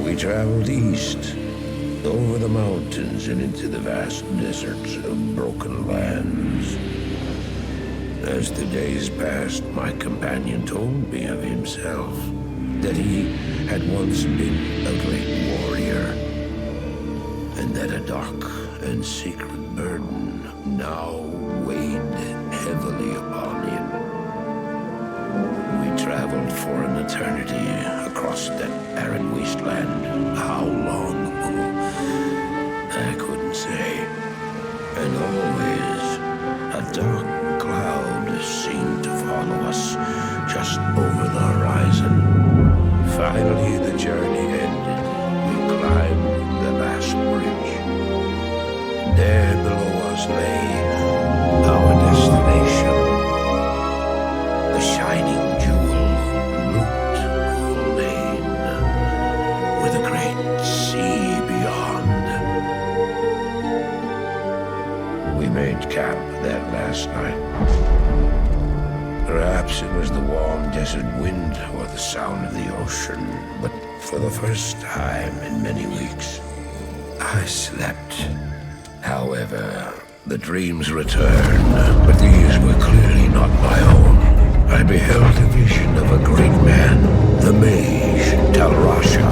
We traveled east, over the mountains and into the vast deserts of broken lands. As the days passed, my companion told me of himself, that he had once been a great warrior, and that a dark and secret burden now weighed heavily upon him. We traveled for an eternity across that arid wasteland. How long? I couldn't say. And always, a dark cloud seemed to follow us just over the horizon. Finally, the journey ended. We climbed the last bridge. There below us lay our destination. The shining jewel, Loot Lane, with a great sea beyond. We made camp that last night. Perhaps it was the warm desert wind or the sound of the ocean, but for the first time in many weeks, I slept. However, the dreams returned, but these were clearly not my own. I beheld a vision of a great man, the mage, Talrasha.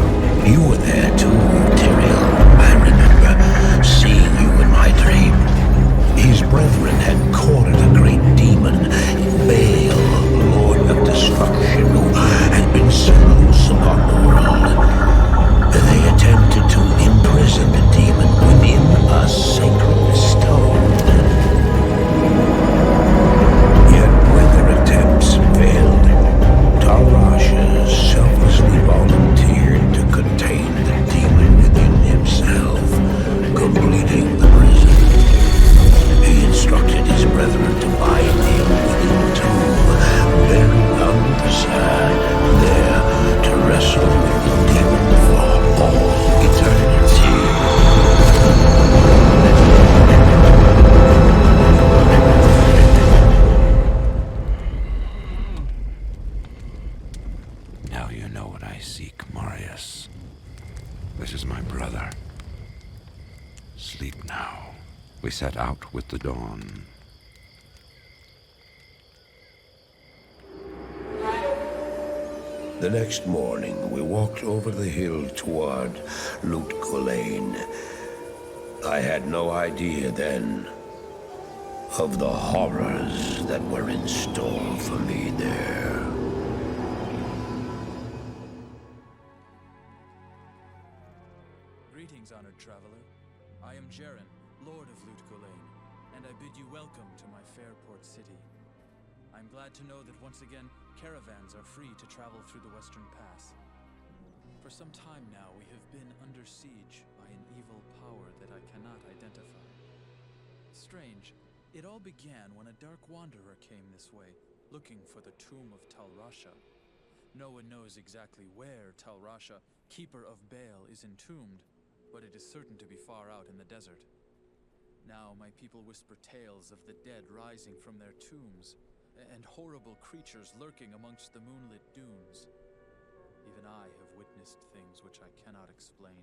You were there too, Tyrael. I remember seeing you in my dream. His brethren had cornered a great demon, Baal, Lord of Destruction, who had been set loose upon the world. They attempted to imprison the demon within a sacred stone. Yet when their attempts failed, Talrasha selflessly volunteered to contain the demon within himself, completing the prison. He instructed his brethren to bind him within a tomb, buried under the sand, there to wrestle with the demon for all eternity. Now you know what I seek, Marius. This is my brother. Sleep now. We set out with the dawn. The next morning, we walked over the hill toward Loot Lane. I had no idea then of the horrors that were in store for me there. Greetings, honored traveler. I am Jaren, Lord of Loot Lane, and I bid you welcome to my fair port city. I'm glad to know that once again, caravans are free to travel through the Western Pass. For some time now, we have been under siege by an evil power that I cannot identify. Strange, it all began when a dark wanderer came this way, looking for the tomb of Talrasha. No one knows exactly where Talrasha, keeper of Baal, is entombed, but it is certain to be far out in the desert. Now my people whisper tales of the dead rising from their tombs, and horrible creatures lurking amongst the moonlit dunes. Even I have witnessed things which I cannot explain.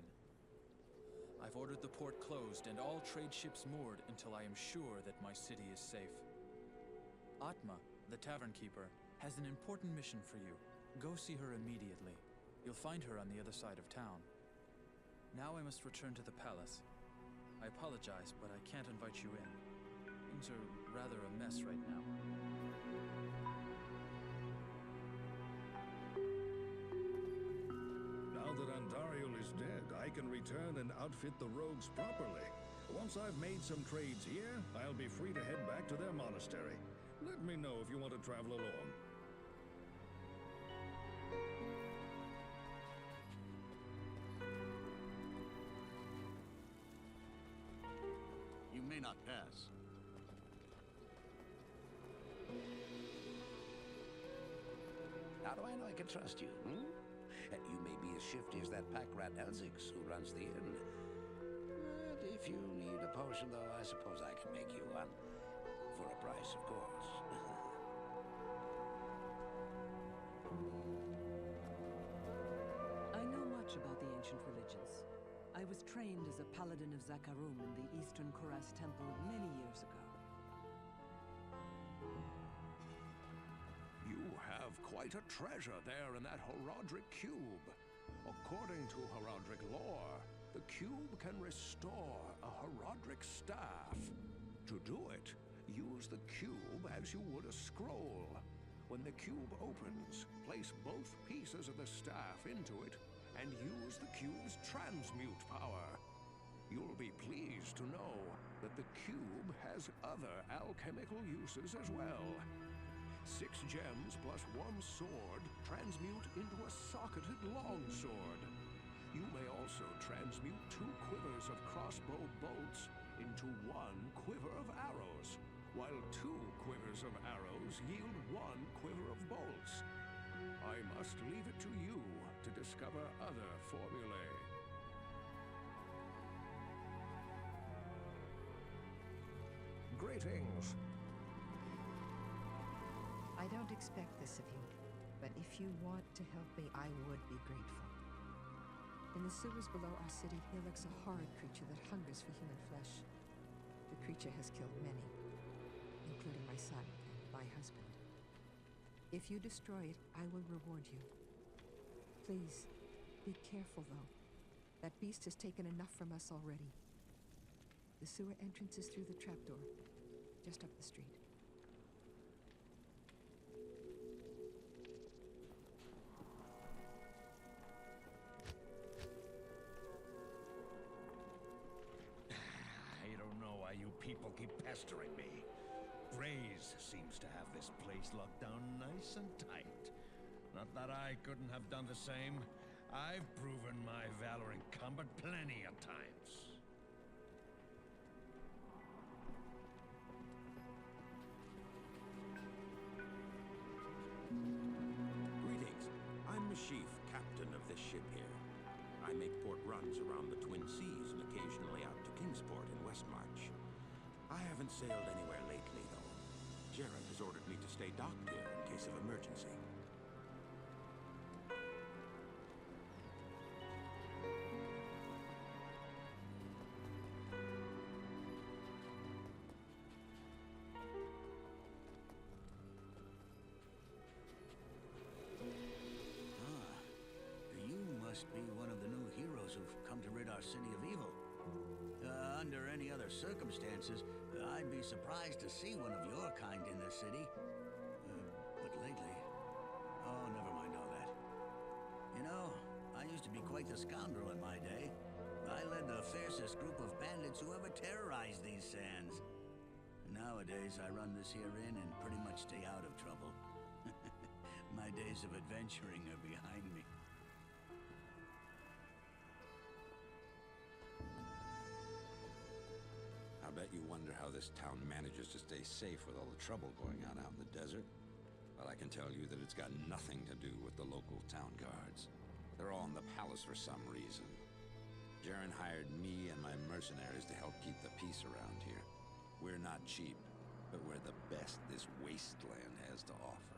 I've ordered the port closed and all trade ships moored until I am sure that my city is safe. Atma, the tavern keeper, has an important mission for you. Go see her immediately. You'll find her on the other side of town. Now I must return to the palace. I apologize, but I can't invite you in. Things are rather a mess right now. Now that Andariel is dead, I can return and outfit the rogues properly. Once I've made some trades here, I'll be free to head back to their monastery. Let me know if you want to travel along. You may not pass. How do I know I can trust you, hmm? You may be as shifty as that pack rat Elzix who runs the inn. But if you need a potion, though, I suppose I can make you one. For a price, of course. I know much about the ancient I was trained as a paladin of Zakarum in the Eastern Koras Temple many years ago. You have quite a treasure there in that Horadric cube. According to Horadric lore, the cube can restore a Horadric staff. To do it, use the cube as you would a scroll. When the cube opens, place both pieces of the staff into it and use the cube's transmute power. You'll be pleased to know that the cube has other alchemical uses as well. 6 gems plus 1 sword transmute into a socketed longsword. You may also transmute 2 quivers of crossbow bolts into 1 quiver of arrows, while 2 quivers of arrows yield 1 quiver of bolts. I must leave it to you to discover other formulae. Greetings. I don't expect this of you, but if you want to help me, I would be grateful. In the sewers below our city, here lurks a horrid creature that hungers for human flesh. The creature has killed many, including my son and my husband. If you destroy it, I will reward you. Please, be careful though. That beast has taken enough from us already. The sewer entrance is through the trapdoor, just up the street. I don't know why you people keep pestering me. Graze seems to have this place locked down nice and tight. Not that I couldn't have done the same. I've proven my valor encumbered plenty of times. Greetings. I'm the chief captain of this ship here. I make port runs around the Twin Seas and occasionally out to Kingsport in Westmarch. I haven't sailed anywhere lately, though. Jaren has ordered me to stay docked here in case of emergency. Must be one of the new heroes who've come to rid our city of evil. Under any other circumstances, I'd be surprised to see one of your kind in the city. But lately... Oh, never mind all that. You know, I used to be quite the scoundrel in my day. I led the fiercest group of bandits who ever terrorized these sands. Nowadays, I run this here inn and pretty much stay out of trouble. My days of adventuring are behind me. I bet you wonder how this town manages to stay safe with all the trouble going on out in the desert. Well, I can tell you that it's got nothing to do with the local town guards. They're all in the palace for some reason. Jaren hired me and my mercenaries to help keep the peace around here. We're not cheap, but we're the best this wasteland has to offer.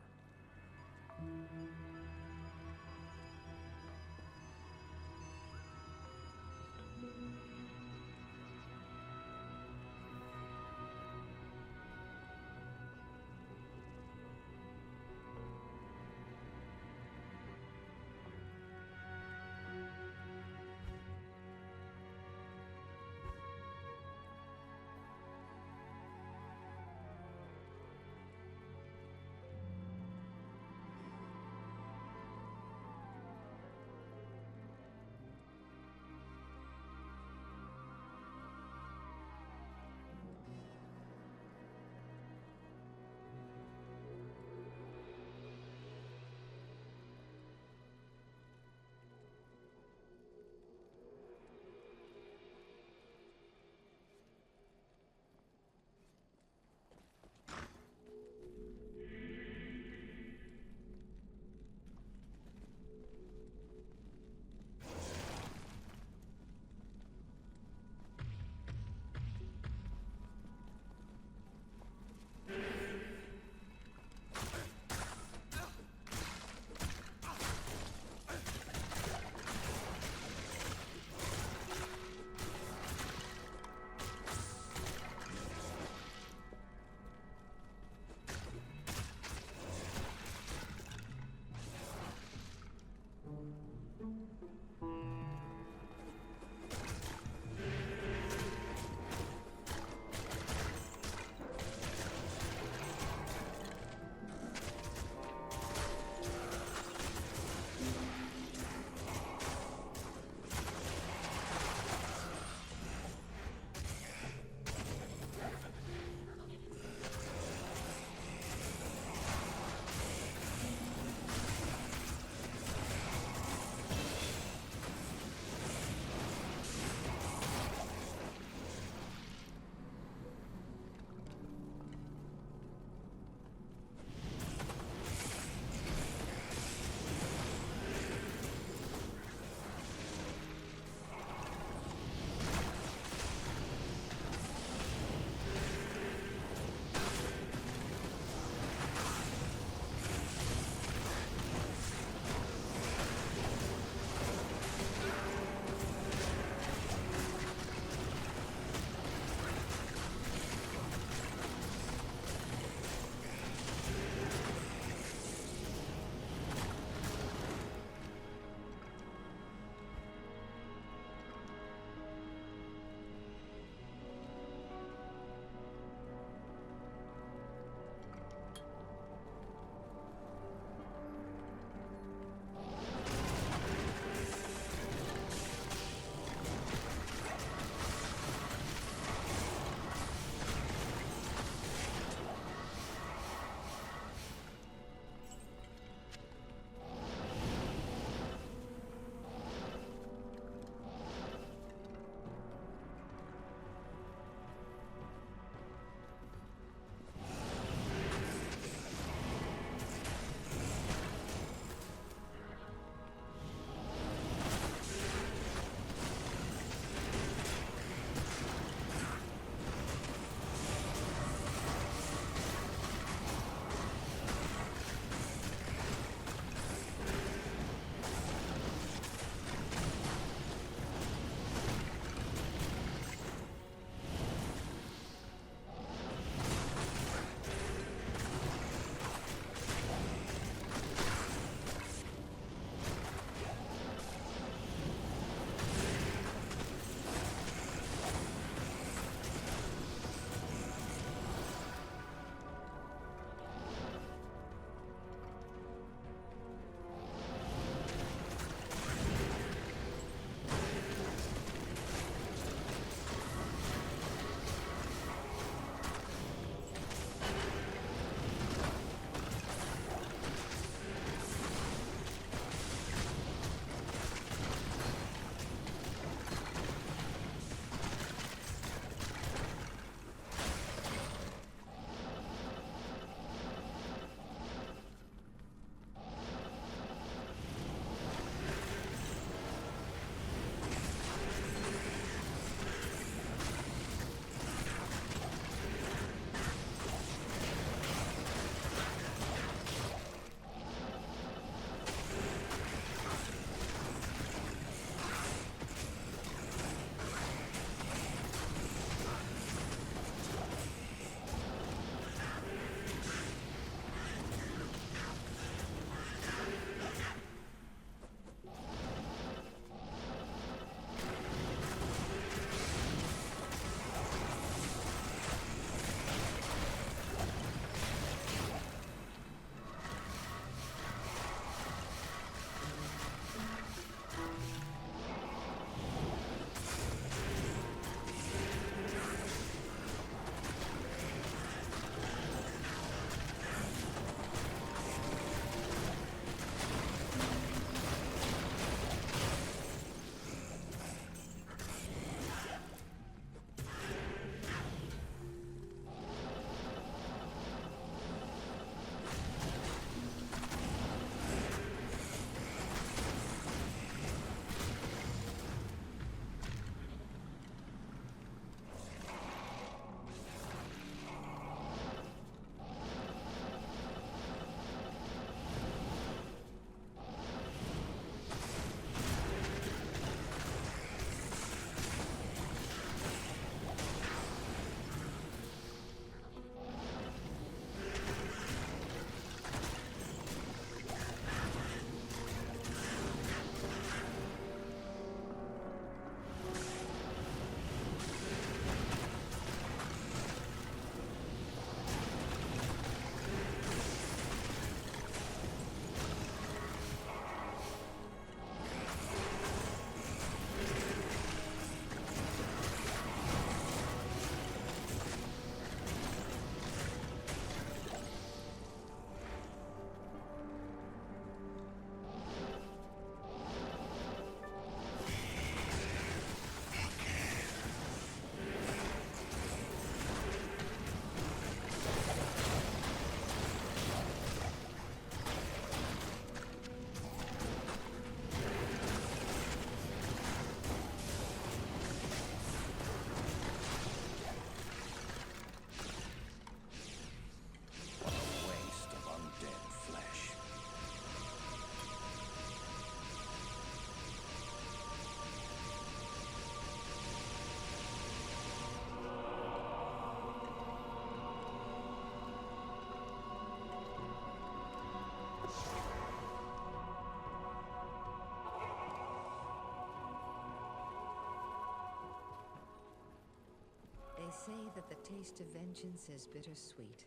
say that the taste of vengeance is bittersweet,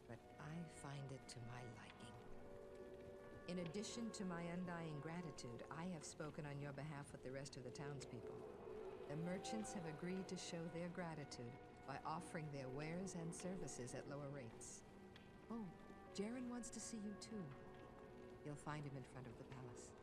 but I find it to my liking. In addition to my undying gratitude, I have spoken on your behalf with the rest of the townspeople. The merchants have agreed to show their gratitude by offering their wares and services at lower rates. Oh, Jaren wants to see you too. You'll find him in front of the palace.